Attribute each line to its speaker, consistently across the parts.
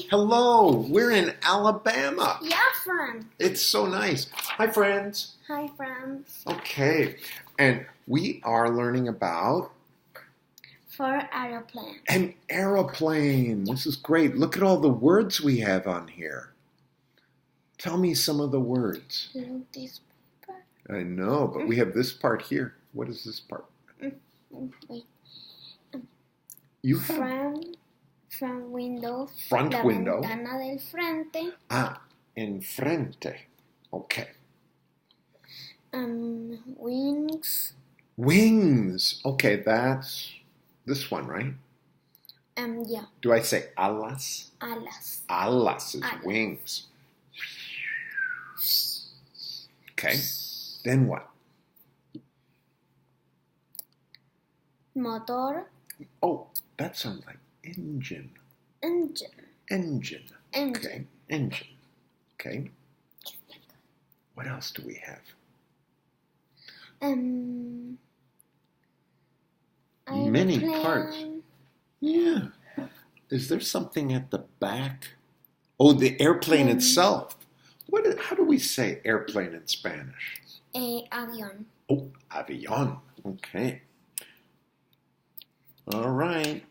Speaker 1: Hello, we're in Alabama.
Speaker 2: Yeah, friend.
Speaker 1: It's so nice. Hi, friends.
Speaker 2: Hi, friends.
Speaker 1: Okay, and we are learning about
Speaker 2: For aeroplane.
Speaker 1: an aeroplane. This is great. Look at all the words we have on here. Tell me some of the words.
Speaker 2: Look this paper.
Speaker 1: I know, but we have this part here. What is this part?
Speaker 2: Wait.
Speaker 1: You have
Speaker 2: Front window.
Speaker 1: front
Speaker 2: La
Speaker 1: window.
Speaker 2: ventana del frente.
Speaker 1: Enfrente. Okay.
Speaker 2: Wings.
Speaker 1: Wings. Okay, that's this one, right?
Speaker 2: Yeah.
Speaker 1: Do I say alas?
Speaker 2: Alas.
Speaker 1: Alas is
Speaker 2: Alas.
Speaker 1: wings. Okay. Then what?
Speaker 2: Motor.
Speaker 1: Oh, that sounds like engine.
Speaker 2: Engine.
Speaker 1: Engine.
Speaker 2: Engine.
Speaker 1: Okay. Engine. Okay. What else do we have? Many
Speaker 2: Aeroplane.
Speaker 1: parts. Yeah. Is there something at the back? Oh, the airplane itself. How do we say airplane in Spanish?
Speaker 2: Avión.
Speaker 1: Oh, avión. Okay. All right.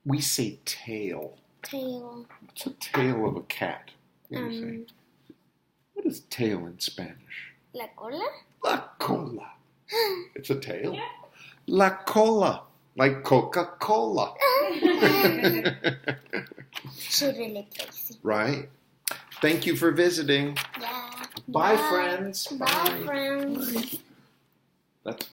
Speaker 1: We say tail.
Speaker 2: Tail.
Speaker 1: What's a tail of a cat? What do you say? What is tail in Spanish?
Speaker 2: La cola.
Speaker 1: La cola. It's a tail. La cola. Like Coca-Cola.
Speaker 2: She's really crazy.
Speaker 1: Right? Thank you for visiting.
Speaker 2: Yeah.
Speaker 1: Bye, friends.
Speaker 2: Bye, friends.
Speaker 1: That's